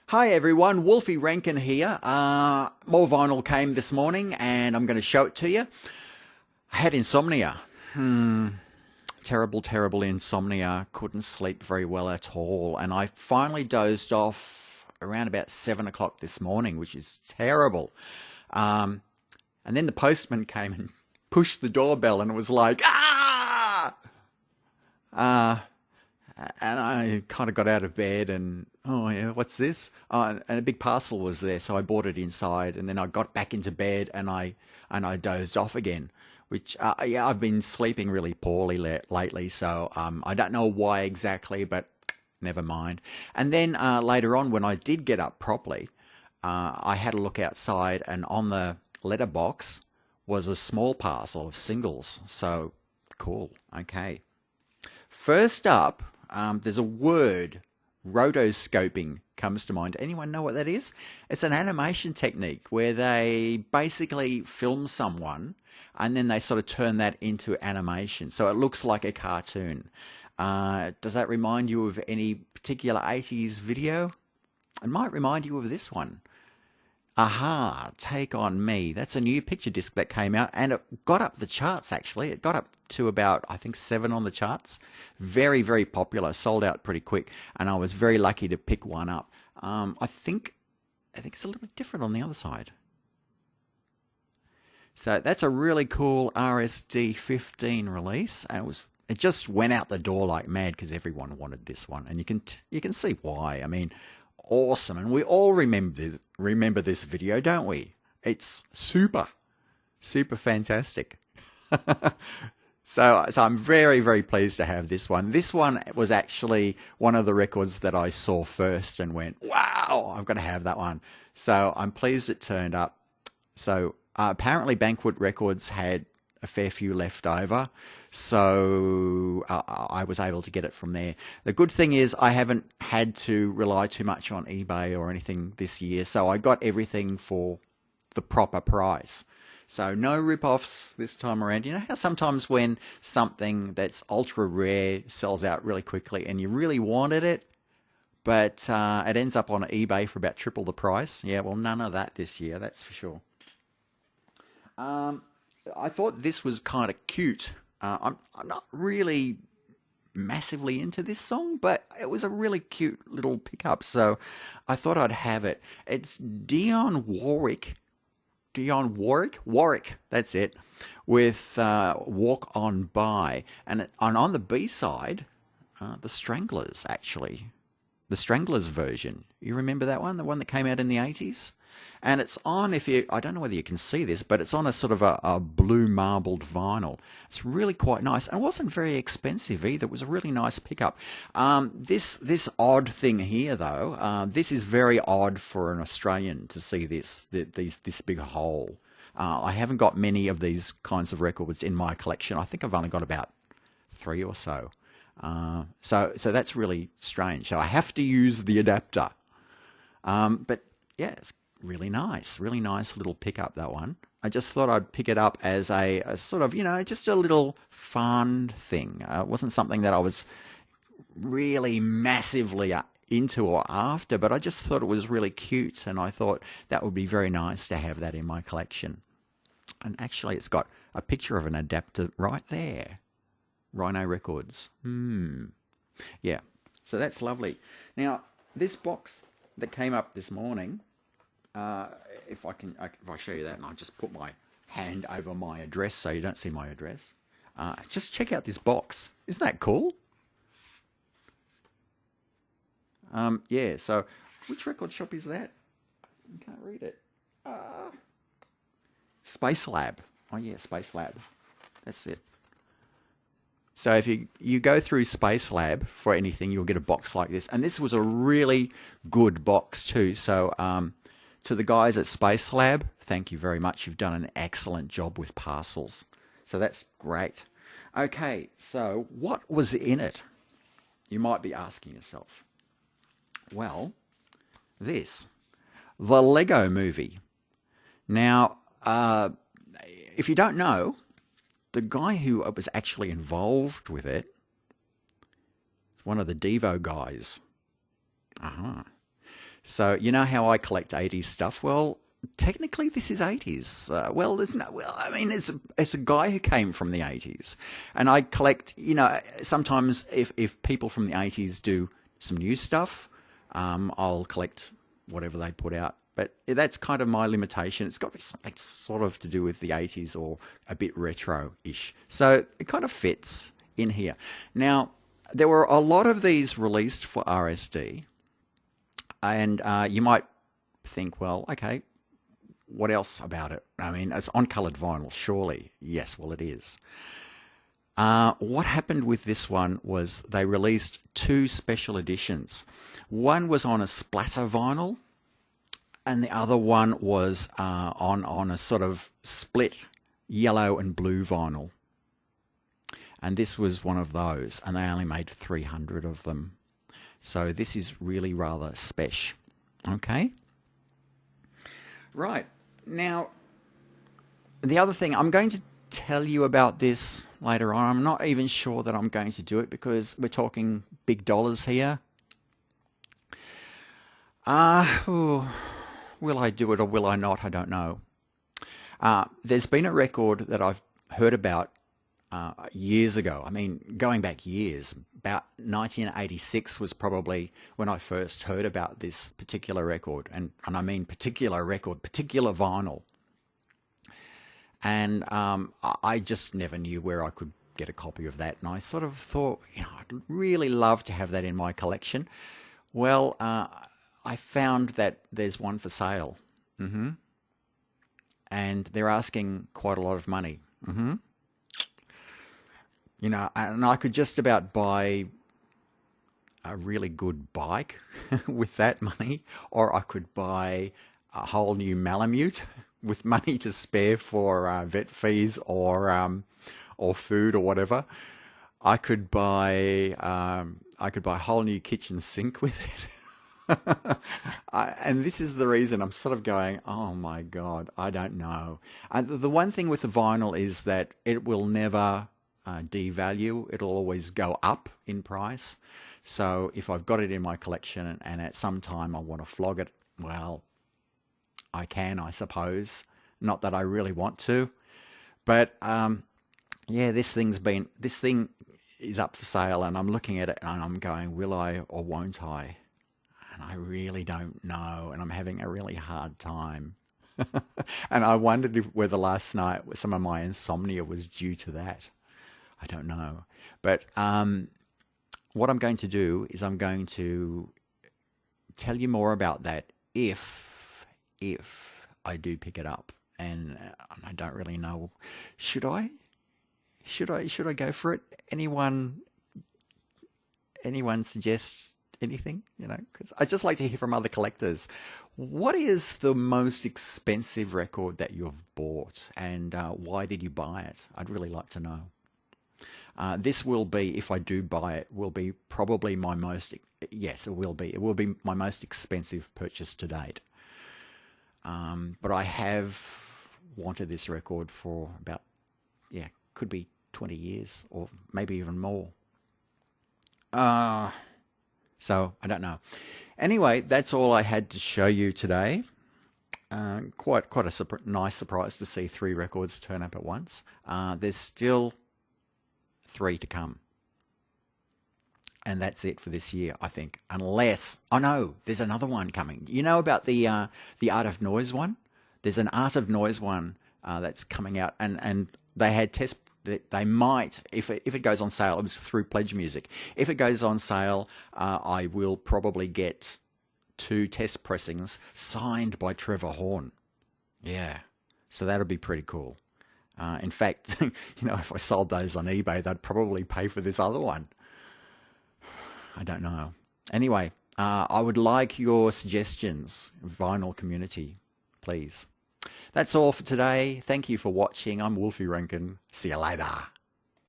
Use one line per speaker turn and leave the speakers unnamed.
Hi everyone, Wolfie Rankin here. More vinyl came this morning and I'm going to show it to you. I had insomnia. Terrible, terrible insomnia. Couldn't sleep very well at all. And I finally dozed off around about 7 o'clock this morning, which is terrible. And then the postman came and pushed the doorbell and it was like, ah! And I kind of got out of bed and, oh yeah, what's this? And a big parcel was there, so I brought it inside, and then I got back into bed and I dozed off again. Which yeah, I've been sleeping really poorly lately, so I don't know why exactly, but never mind. And then later on, when I did get up properly, I had a look outside, and on the letterbox was a small parcel of singles. So cool. Okay. First up, there's a word, rotoscoping, comes to mind. Anyone know what that is? It's an animation technique where they basically film someone and then they sort of turn that into animation. So it looks like a cartoon. Does that remind you of any particular 80s video? It might remind you of this one. Aha, Take On Me. That's a new picture disc that came out and it got up the charts actually. It got up to about, I think, 7 on the charts. Very, very popular. Sold out pretty quick and I was very lucky to pick one up. I think it's a little bit different on the other side. So that's a really cool RSD 15 release, and it just went out the door like mad because everyone wanted this one, and you can see why. I mean, awesome, and we all remember this video, don't we? It's super fantastic. So I'm very, very pleased to have this one. This one was actually one of the records that I saw first and went, wow, I've got to have that one. So I'm pleased it turned up. So apparently Banquet Records had a fair few left over, so I was able to get it from there. The good thing is I haven't had to rely too much on eBay or anything this year, so I got everything for the proper price. So no rip-offs this time around. You know how sometimes when something that's ultra rare sells out really quickly and you really wanted it, but it ends up on eBay for about triple the price? Yeah, well, none of that this year, that's for sure. I thought this was kind of cute. I'm not really massively into this song, but it was a really cute little pickup, so I thought I'd have it. It's Dionne Warwick, that's it, with Walk On By. And on the B-side, the Stranglers, actually. The Stranglers version. You remember that one? The one that came out in the 80s? And it's on, I don't know whether you can see this, but it's on a sort of a blue marbled vinyl. It's really quite nice. And it wasn't very expensive either. It was a really nice pickup. This odd thing here, though, this is very odd for an Australian to see this big hole. I haven't got many of these kinds of records in my collection. I think I've only got about 3 or so. So that's really strange. So I have to use the adapter. But yeah, it's really nice little pickup, that one. I just thought I'd pick it up as a sort of, just a little fun thing. It wasn't something that I was really massively into or after, but I just thought it was really cute, and I thought that would be very nice to have that in my collection. And actually, it's got a picture of an adapter right there. Rhino Records. Yeah, so that's lovely. Now, this box that came up this morning, if I show you that, and I'll just put my hand over my address so you don't see my address. Just check out this box. Isn't that cool? Yeah, so which record shop is that? I can't read it. Space Lab. Oh yeah, Space Lab. That's it. So if you go through Space Lab for anything, you'll get a box like this. And this was a really good box too. So to the guys at Space Lab, thank you very much. You've done an excellent job with parcels. So that's great. Okay, so what was in it? You might be asking yourself. Well, the Lego Movie. Now, if you don't know, the guy who was actually involved with it is one of the Devo guys. So you know how I collect 80s stuff? Well, technically this is 80s. Well, there's no. Well, I mean, it's a guy who came from the 80s, and I collect. You know, sometimes if people from the 80s do some new stuff, I'll collect whatever they put out. But that's kind of my limitation. It's got to be something sort of to do with the 80s or a bit retro-ish. So it kind of fits in here. Now, there were a lot of these released for RSD, and you might think, well, okay, what else about it? I mean, it's on coloured vinyl, surely. Yes, well, it is. What happened with this one was they released 2 special editions. One was on a splatter vinyl, and the other one was on a sort of split yellow and blue vinyl. And this was one of those, and they only made 300 of them. So this is really rather special. Okay? Right. Now, the other thing, I'm going to tell you about this later on. I'm not even sure that I'm going to do it because we're talking big dollars here. Will I do it or will I not? I don't know. There's been a record that I've heard about years ago. I mean, going back years. About 1986 was probably when I first heard about this particular record. And I mean particular record, particular vinyl. And I just never knew where I could get a copy of that. And I sort of thought, you know, I'd really love to have that in my collection. Well, I found that there's one for sale. And they're asking quite a lot of money. You know, and I could just about buy a really good bike with that money, or I could buy a whole new Malamute with money to spare for vet fees or food or whatever. I could buy a whole new kitchen sink with it. And this is the reason I'm sort of going, oh my God, I don't know. The one thing with the vinyl is that it will never devalue. It'll always go up in price. So if I've got it in my collection and at some time I want to flog it, well, I can, I suppose. Not that I really want to. But yeah, this thing is up for sale, and I'm looking at it and I'm going, will I or won't I? And I really don't know, and I'm having a really hard time. And I wondered whether last night some of my insomnia was due to that. I don't know. But what I'm going to do is I'm going to tell you more about that if I do pick it up. And I don't really know. Should I go for it? Anyone suggest anything? You know, because I just like to hear from other collectors. What is the most expensive record that you've bought, and why did you buy it? I'd really like to know. This will be, if I do buy it, will be probably my most. Yes, it will be. It will be my most expensive purchase to date. But I have wanted this record for about, could be 20 years or maybe even more. So I don't know. Anyway, that's all I had to show you today. Quite a nice surprise to see 3 records turn up at once. There's still 3 to come. And that's it for this year, I think. Unless, oh no, there's another one coming. You know about the Art of Noise one? There's an Art of Noise one that's coming out, and they had test. They might, if it goes on sale, it was through Pledge Music. If it goes on sale, I will probably get 2 test pressings signed by Trevor Horn. Yeah, so that'll be pretty cool. In fact, you know, if I sold those on eBay, they'd probably pay for this other one. I don't know. Anyway, I would like your suggestions, vinyl community, please. That's all for today. Thank you for watching. I'm Wolfie Rankin. See you later.